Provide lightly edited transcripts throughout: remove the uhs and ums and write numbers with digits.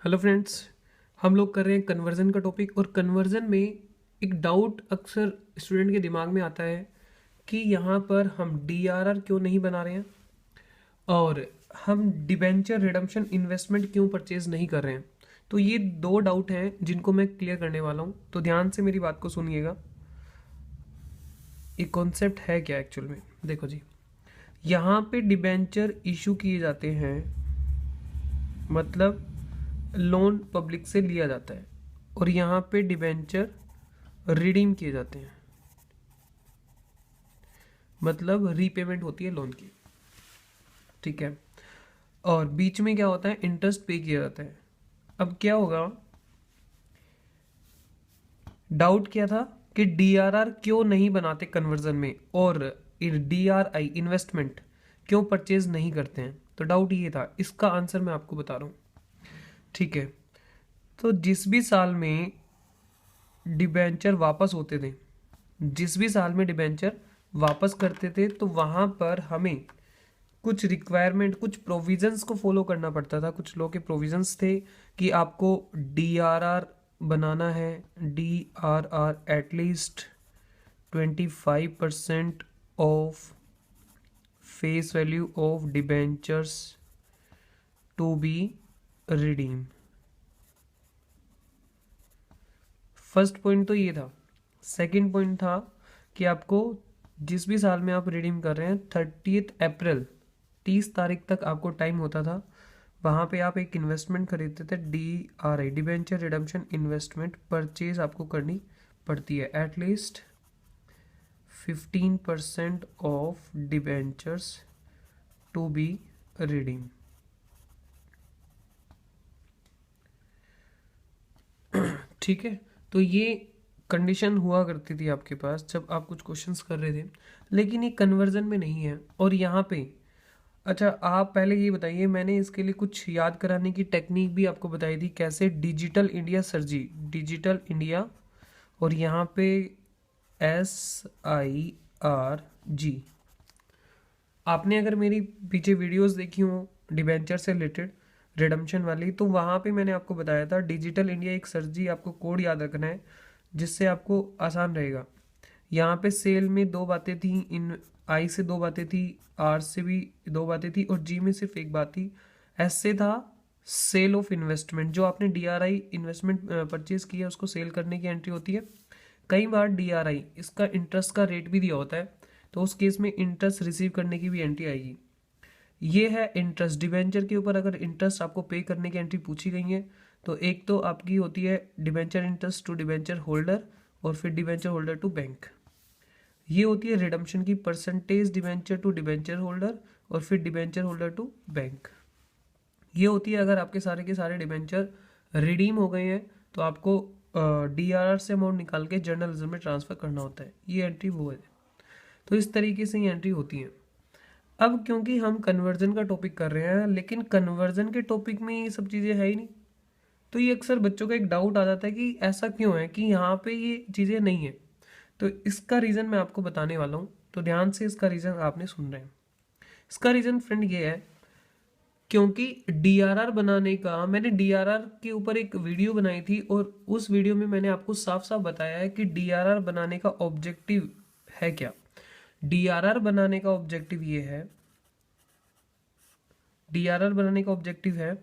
Hello friends. हम लोग कर रहे हैं कन्वर्जन का टॉपिक। और कन्वर्जन में एक डाउट अक्सर स्टूडेंट के दिमाग में आता है कि यहाँ पर हम डीआरआर क्यों नहीं बना रहे हैं और हम डिबेंचर रिडम्पशन इन्वेस्टमेंट क्यों परचेज नहीं कर रहे हैं। तो ये दो डाउट हैं जिनको मैं क्लियर करने वाला हूँ, तो ध्यान से मेरी बात को सुनिएगा। ये कॉन्सेप्ट है क्या एक्चुअल में, देखो जी। यहाँ पे डिबेंचर इशू किए जाते हैं, मतलब लोन पब्लिक से लिया जाता है, और यहाँ पे डिबेंचर रिडीम किए जाते हैं, मतलब रीपेमेंट होती है लोन की। ठीक है। और बीच में क्या होता है, इंटरेस्ट पे किया जाता है। अब क्या होगा, डाउट क्या था कि डीआरआर क्यों नहीं बनाते कन्वर्जन में और डीआरआई इन्वेस्टमेंट क्यों परचेज नहीं करते हैं। तो डाउट ये था, इसका आंसर मैं आपको बता रहा हूँ। ठीक है। तो जिस भी साल में डिबेंचर वापस होते थे, जिस भी साल में डिबेंचर वापस करते थे, तो वहाँ पर हमें कुछ रिक्वायरमेंट, कुछ प्रोविजंस को फॉलो करना पड़ता था। कुछ लॉ के प्रोविजंस थे कि आपको डीआरआर बनाना है। DRR at least 25% of face value of debentures to be redeem. First point तो ये था। सेकंड पॉइंट था कि आपको जिस भी साल में आप रिडीम कर रहे हैं 30 अप्रैल, 30 तारीख तक आपको टाइम होता था। वहाँ पे आप एक इन्वेस्टमेंट खरीदते थे, DRI debenture redemption investment purchase आपको करनी पड़ती है। At least 15% of debentures to be redeem. ठीक है। तो ये कंडीशन हुआ करती थी आपके पास जब आप कुछ क्वेश्चंस कर रहे थे, लेकिन ये कन्वर्जन में नहीं है। और यहाँ पे अच्छा, आप पहले ये बताइए, मैंने इसके लिए कुछ याद कराने की टेक्निक भी आपको बताई थी, कैसे डिजिटल इंडिया सर्जी, डिजिटल इंडिया, और यहाँ पे SIRG। आपने अगर मेरी पीछे वीडियोस देखी हो डिबेंचर से रिलेटेड रिडम्पशन वाली, तो वहाँ पे मैंने आपको बताया था डिजिटल इंडिया एक सर्जी, आपको कोड याद रखना है जिससे आपको आसान रहेगा। यहाँ पे सेल में दो बातें थी, इन आई से दो बातें थी, आर से भी दो बातें थी, और जी में सिर्फ एक बात थी। एस से था सेल ऑफ इन्वेस्टमेंट, जो आपने DRI इन्वेस्टमेंट परचेज किया उसको सेल करने की एंट्री होती है। कई बार DRI इसका इंटरेस्ट का रेट भी दिया होता है, तो उस केस में इंटरेस्ट रिसीव करने की भी एंट्री आएगी। ये है इंटरेस्ट। डिबेंचर के ऊपर अगर इंटरेस्ट आपको पे करने की एंट्री पूछी गई है, तो एक तो आपकी होती है debenture interest to debenture holder, और फिर डिबेंचर होल्डर टू बैंक। ये होती है रिडम्पशन की percentage debenture to debenture holder, और फिर डिबेंचर होल्डर टू बैंक। ये होती है अगर आपके सारे के सारे डिबेंचर रिडीम हो गए हैं, तो आपको DRR से अमाउंट निकाल के जर्नल रिजर्व में ट्रांसफर करना होता है। ये एंट्री वो है। तो इस तरीके से ये एंट्री होती है। अब क्योंकि हम कन्वर्जन का टॉपिक कर रहे हैं, लेकिन कन्वर्जन के टॉपिक में ये सब चीज़ें है ही नहीं, तो ये अक्सर बच्चों का एक डाउट आ जाता है कि ऐसा क्यों है कि यहाँ पे ये चीज़ें नहीं है। तो इसका रीज़न मैं आपको बताने वाला हूँ, तो ध्यान से इसका रीज़न आपने सुन रहे हैं। इसका रीज़न फ्रेंड ये है, क्योंकि DRR बनाने का, मैंने DRR के ऊपर एक वीडियो बनाई थी, और उस वीडियो में मैंने आपको साफ साफ बताया है कि DRR बनाने का ऑब्जेक्टिव है क्या। DRR बनाने का ऑब्जेक्टिव ये है, DRR बनाने का ऑब्जेक्टिव है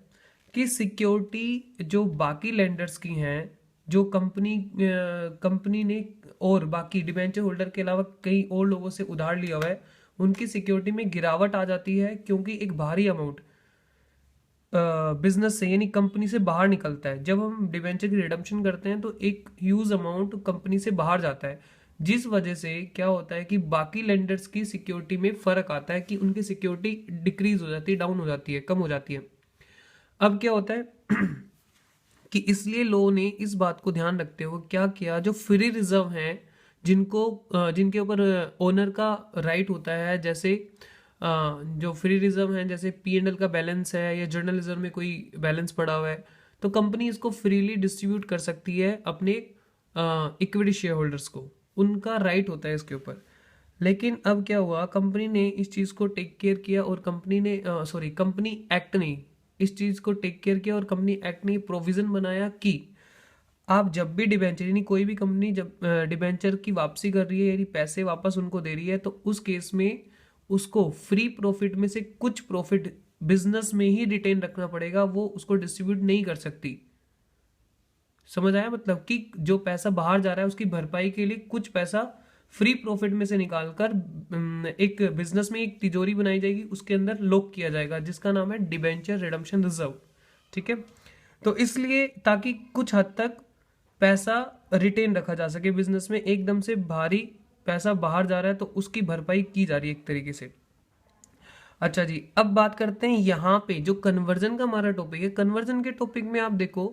कि सिक्योरिटी जो बाकी लेंडर्स की हैं, जो कंपनी ने और बाकी डिबेंचर होल्डर के अलावा कई और लोगों से उधार लिया हुआ है, उनकी सिक्योरिटी में गिरावट आ जाती है, क्योंकि एक भारी अमाउंट बिजनेस से यानी कंपनी से बाहर निकलता है। जब हम डिबेंचर की रिडम्पशन करते हैं तो एक ह्यूज अमाउंट कंपनी से बाहर जाता है, जिस वजह से क्या होता है कि बाकी लेंडर्स की सिक्योरिटी में फर्क आता है, कि उनकी सिक्योरिटी डिक्रीज हो जाती है, डाउन हो जाती है, कम हो जाती है। अब क्या होता है कि इसलिए लोगों ने इस बात को ध्यान रखते हुए क्या किया, जो फ्री रिजर्व हैं, जिनके ऊपर ओनर का राइट होता है, जैसे जो फ्री रिजर्व हैं, जैसे P&L का बैलेंस है या जर्नलिज्म में कोई बैलेंस पड़ा हुआ है, तो कंपनी इसको फ्रीली डिस्ट्रीब्यूट कर सकती है अपने इक्विटी शेयर होल्डर्स को, उनका राइट होता है इसके ऊपर। लेकिन अब क्या हुआ, कंपनी ने इस चीज़ को टेक केयर किया, और कंपनी एक्ट नहीं, इस चीज़ को टेक केयर किया और कंपनी एक्ट ने प्रोविज़न बनाया कि आप जब भी डिबेंचर, यानी कोई भी कंपनी जब डिबेंचर की वापसी कर रही है यानी पैसे वापस उनको दे रही है, तो उस केस में उसको फ्री प्रॉफिट में से कुछ प्रॉफिट बिजनेस में ही रिटेन रखना पड़ेगा, वो उसको डिस्ट्रीब्यूट नहीं कर सकती। समझ आया? मतलब कि जो पैसा बाहर जा रहा है उसकी भरपाई के लिए कुछ पैसा फ्री प्रॉफिट में से निकालकर एक बिजनेस में एक तिजोरी बनाई जाएगी, उसके अंदर लॉक किया जाएगा, जिसका नाम है डिबेंचर रिडम्पशन रिजर्व। ठीक है, तो इसलिए ताकि कुछ हद तक पैसा रिटेन रखा जा सके बिजनेस में, एकदम से भारी पैसा बाहर जा रहा है तो उसकी भरपाई की जा रही है एक तरीके से। अच्छा जी, अब बात करते हैं यहाँ पे जो कन्वर्जन का हमारा टॉपिक है। कन्वर्जन के टॉपिक में आप देखो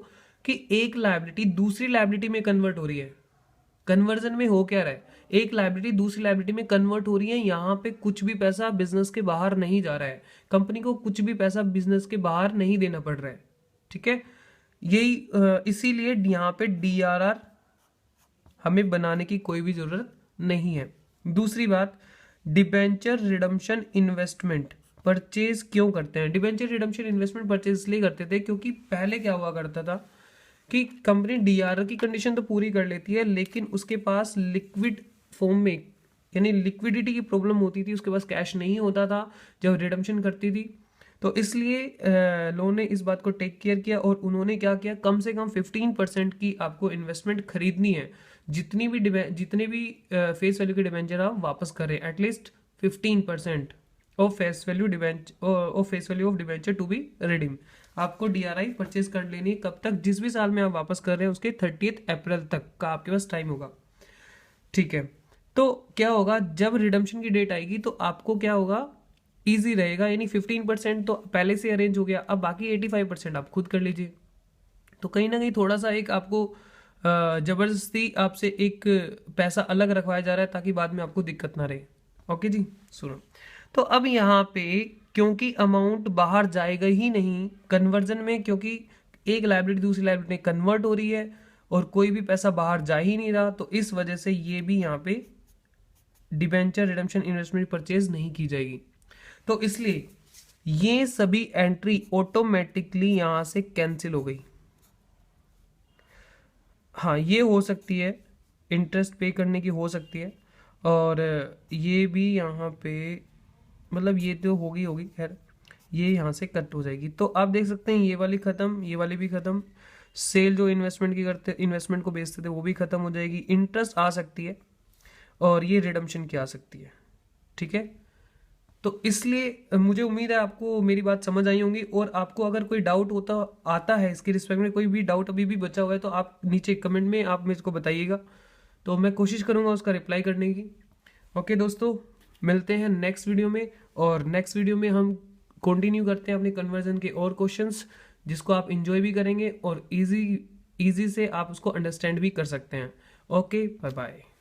कि एक लायबिलिटी दूसरी लायबिलिटी में कन्वर्ट हो रही है। कन्वर्जन में हो क्या रहा है, एक लायबिलिटी दूसरी लायबिलिटी में कन्वर्ट हो रही है। यहाँ पे कुछ भी पैसा बिजनेस के बाहर नहीं जा रहा है, कंपनी को कुछ भी पैसा बिजनेस के बाहर नहीं देना पड़ रहा है। ठीक है, यही इसीलिए यहाँ पे DRR हमें बनाने की कोई भी जरूरत नहीं है। दूसरी बात, डिबेंचर रिडम्पशन इन्वेस्टमेंट परचेज क्यों करते हैं? डिबेंचर रिडम्पशन इन्वेस्टमेंट परचेज इसलिए करते थे क्योंकि पहले क्या हुआ करता था कि कंपनी DRR की कंडीशन तो पूरी कर लेती है, लेकिन उसके पास लिक्विड फॉर्म में यानी लिक्विडिटी की प्रॉब्लम होती थी, उसके पास कैश नहीं होता था जब रिडम्पशन करती थी। तो इसलिए लोन ने इस बात को टेक केयर किया और उन्होंने क्या किया, कम से कम 15% की आपको इन्वेस्टमेंट खरीदनी है। जितने भी फेस वैल्यू के डिबेंचर आप वापस करें, at least 15% of face value of debenture to be redeem. आपको DRI परचेज कर लेनी है। कब तक? जिस भी साल में आप वापस कर रहे हैं उसके 30 अप्रैल तक का आपके पास टाइम होगा। ठीक है, तो क्या होगा जब रिडम्पशन की डेट आएगी तो आपको क्या होगा, इजी रहेगा, यानी 15% तो पहले से अरेंज हो गया, अब बाकी 85% आप खुद कर लीजिए। तो कहीं ना कहीं थोड़ा सा एक आपको जबरदस्ती आपसे एक पैसा अलग रखवाया जा रहा है ताकि बाद में आपको दिक्कत ना रहे। ओके जी, सुनो, तो अब यहाँ पे क्योंकि अमाउंट बाहर जाएगा ही नहीं कन्वर्जन में, क्योंकि एक लायबिलिटी दूसरी लायबिलिटी में कन्वर्ट हो रही है और कोई भी पैसा बाहर जा ही नहीं रहा, तो इस वजह से ये भी यहाँ पे डिबेंचर रिडम्पशन इन्वेस्टमेंट परचेज नहीं की जाएगी। तो इसलिए ये सभी एंट्री ऑटोमेटिकली यहां से कैंसिल हो गई। हाँ, ये हो सकती है, इंटरेस्ट पे करने की हो सकती है, और ये भी यहाँ पे मतलब ये तो होगी खैर, ये यहाँ से कट हो जाएगी। तो आप देख सकते हैं ये वाली ख़त्म, ये वाली भी ख़त्म, सेल जो इन्वेस्टमेंट को बेचते थे वो भी ख़त्म हो जाएगी, इंटरेस्ट आ सकती है और ये रिडम्पशन की आ सकती है। ठीक है, तो इसलिए मुझे उम्मीद है आपको मेरी बात समझ आई होंगी, और आपको अगर कोई डाउट आता है इसके रिस्पेक्ट में, कोई भी डाउट अभी भी बचा हुआ है, तो आप नीचे कमेंट में आप मुझको बताइएगा, तो मैं कोशिश करूंगा उसका रिप्लाई करने की। ओके दोस्तों, मिलते हैं नेक्स्ट वीडियो में, और नेक्स्ट वीडियो में हम कंटिन्यू करते हैं अपने कन्वर्जन के और क्वेश्चंस, जिसको आप इंजॉय भी करेंगे और इजी से आप उसको अंडरस्टैंड भी कर सकते हैं। Okay, bye bye.